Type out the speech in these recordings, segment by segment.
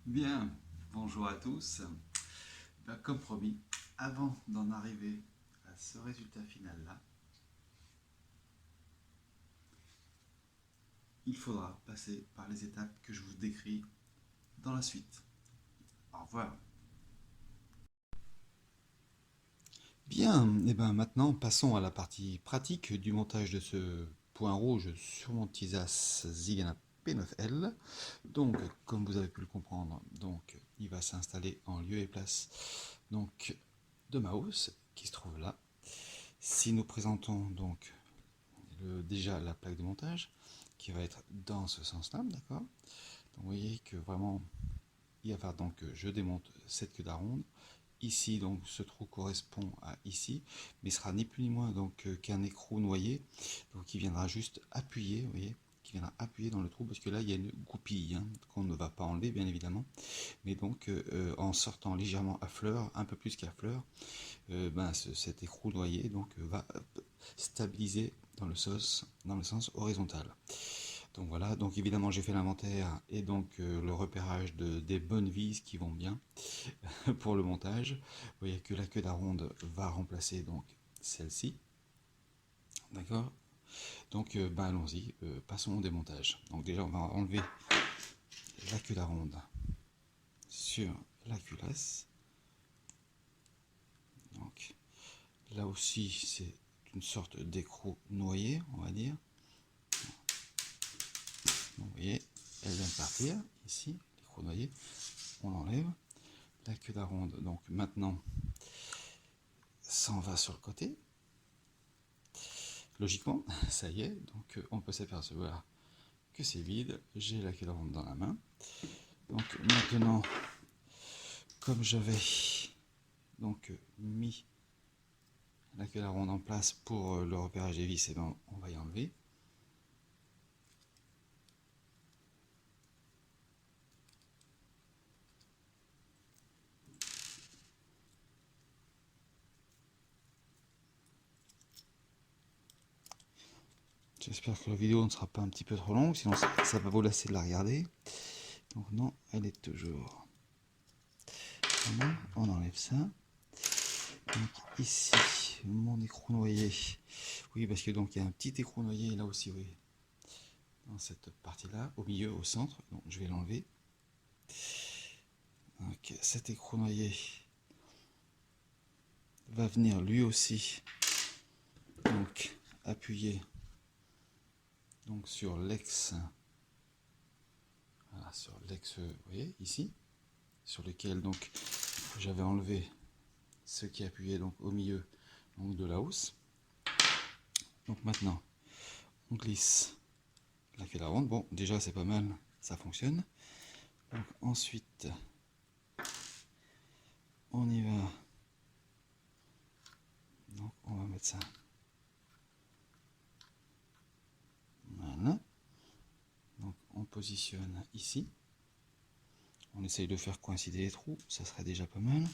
Bien, bonjour à tous. Comme promis, avant d'en arriver à ce résultat final-là, il faudra passer par les étapes que je vous décris dans la suite. Au revoir. Bien, et bien maintenant passons à la partie pratique du montage de ce point rouge sur mon TISAS Zigana P9L. Donc, comme vous avez pu le comprendre, donc, il va s'installer en lieu et place donc, de ma hausse qui se trouve là. Si nous présentons donc déjà la plaque de montage qui va être dans ce sens-là, d'accord. Donc vous voyez que vraiment, il va falloir donc que je démonte cette queue d'aronde. Ici, donc, ce trou correspond à ici, mais sera ni plus ni moins donc qu'un écrou noyé, donc qui viendra juste appuyer, vous voyez, qui viendra appuyer dans le trou, parce que là, il y a une goupille hein, qu'on ne va pas enlever, bien évidemment, mais donc en sortant légèrement à fleur, un peu plus qu'à fleur, cet écrou noyé donc va stabiliser dans le sens horizontal. Donc voilà, donc évidemment j'ai fait l'inventaire et donc le repérage des bonnes vis qui vont bien pour le montage. Vous voyez que la queue d'aronde va remplacer donc celle-ci. D'accord. Donc allons-y, passons au démontage. Donc déjà on va enlever la queue d'aronde sur la culasse. Donc là aussi c'est une sorte d'écrou noyé, on va dire. Donc, vous voyez, elle vient de partir ici, l'écrou noyé. On l'enlève. La queue d'aronde, donc maintenant, s'en va sur le côté. Logiquement, ça y est, donc on peut s'apercevoir que c'est vide. J'ai la queue d'aronde dans la main. Donc maintenant, comme j'avais donc mis la queue d'aronde en place pour le repérage des vis, et ben, on va y enlever. J'espère que la vidéo ne sera pas un petit peu trop longue, sinon ça va vous lasser de la regarder. Donc non, elle est toujours. Voilà, on enlève ça. Donc ici, mon écrou noyé. Oui, parce que donc il y a un petit écrou noyé là aussi, oui. Dans cette partie-là, au milieu, au centre. Donc je vais l'enlever. Donc cet écrou noyé va venir lui aussi donc appuyer donc sur l'ex. Voilà, sur l'ex, vous voyez, ici, sur lequel donc j'avais enlevé ce qui appuyait donc au milieu donc, de la housse. Donc maintenant, on glisse la queue d'aronde. Bon, déjà c'est pas mal, ça fonctionne. Donc ensuite, on y va. Donc on va mettre ça. Voilà. Donc on positionne ici. On essaye de faire coïncider les trous, ça serait déjà pas mal.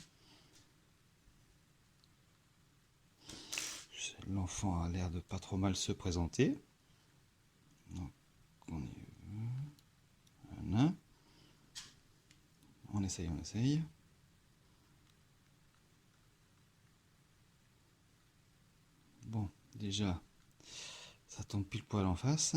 L'enfant a l'air de pas trop mal se présenter. Donc on y va. Voilà. On essaye, on essaye. Bon, déjà, ça tombe pile poil en face.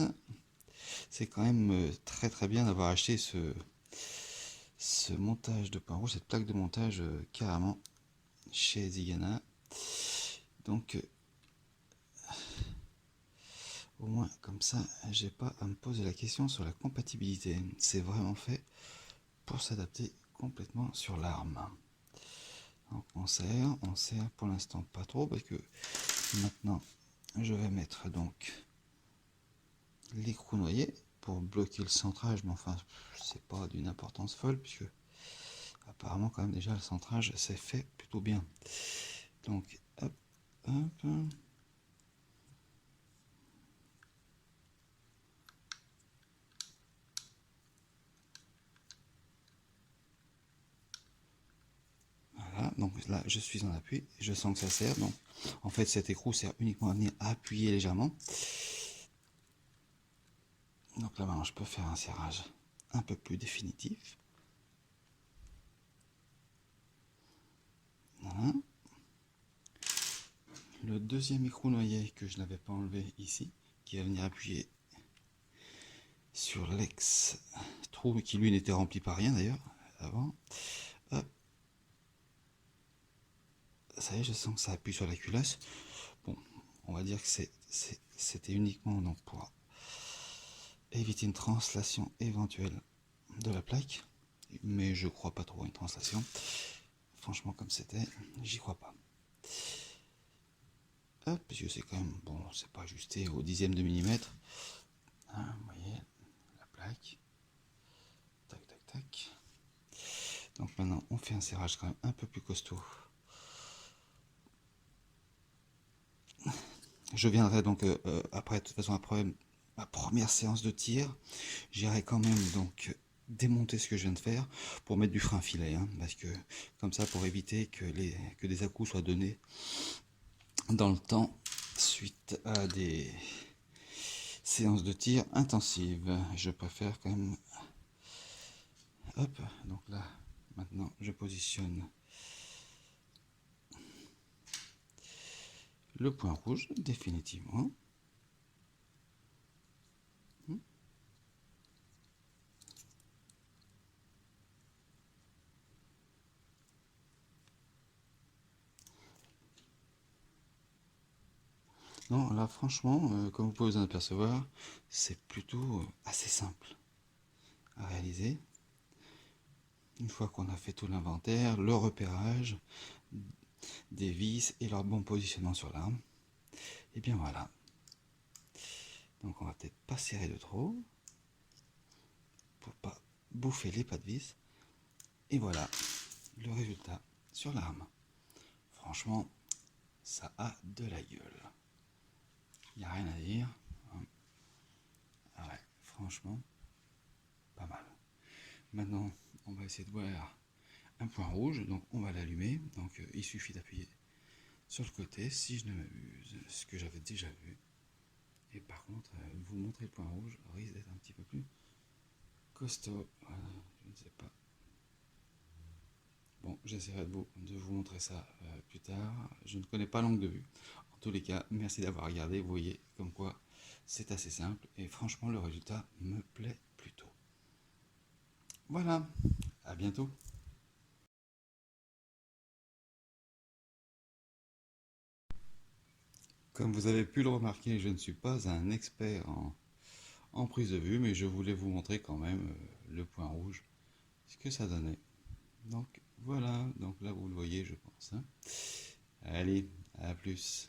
C'est quand même très très bien d'avoir acheté ce montage de point rouge, cette plaque de montage carrément chez Zigana. Donc, au moins comme ça, j'ai pas à me poser la question sur la compatibilité. C'est vraiment fait pour s'adapter complètement sur l'arme. Donc on serre pour l'instant pas trop parce que maintenant je vais mettre donc l'écrou noyé pour bloquer le centrage, mais enfin c'est pas d'une importance folle puisque apparemment quand même déjà le centrage s'est fait plutôt bien. Donc hop, hop. Voilà, donc là je suis en appui, je sens que ça serre, donc en fait cet écrou sert uniquement à venir appuyer légèrement. Donc là maintenant je peux faire un serrage un peu plus définitif. Voilà. Le deuxième écrou noyer que je n'avais pas enlevé ici, qui va venir appuyer sur l'ex-trou qui lui n'était rempli par rien d'ailleurs avant. Hop. Ça y est, je sens que ça appuie sur la culasse. Bon, on va dire que c'était uniquement donc pour éviter une translation éventuelle de la plaque, mais je crois pas trop à une translation. Franchement, comme c'était, j'y crois pas. Hop, parce que c'est quand même, bon, c'est pas ajusté au dixième de millimètre. Hein, vous voyez, la plaque. Tac, tac, tac. Donc maintenant, on fait un serrage quand même un peu plus costaud. Je viendrai donc après, de toute façon, après ma première séance de tir, j'irai quand même donc démonter ce que je viens de faire pour mettre du frein filet, hein, parce que comme ça, pour éviter que des à-coups soient donnés dans le temps suite à des séances de tir intensives. Je préfère quand même. Hop, donc là, maintenant, je positionne le point rouge définitivement. Non, là, franchement, comme vous pouvez vous en apercevoir, c'est plutôt assez simple à réaliser. Une fois qu'on a fait tout l'inventaire, le repérage des vis et leur bon positionnement sur l'arme, et bien voilà. Donc on va peut-être pas serrer de trop pour pas bouffer les pas de vis. Et voilà le résultat sur l'arme. Franchement, ça a de la gueule. Il n'y a rien à dire. Ah ouais, franchement, pas mal. Maintenant, on va essayer de voir un point rouge. Donc on va l'allumer. Donc il suffit d'appuyer sur le côté, si je ne m'abuse, ce que j'avais déjà vu. Et par contre, vous montrer le point rouge risque d'être un petit peu plus costaud. Voilà, je ne sais pas. Bon, j'essaierai de vous montrer ça plus tard. Je ne connais pas l'angle de vue. En tous les cas, merci d'avoir regardé. Vous voyez comme quoi c'est assez simple. Et franchement, le résultat me plaît plutôt. Voilà, à bientôt. Comme vous avez pu le remarquer, je ne suis pas un expert en prise de vue, mais je voulais vous montrer quand même le point rouge, ce que ça donnait. Donc voilà, donc là vous le voyez je pense, hein. Allez, à plus.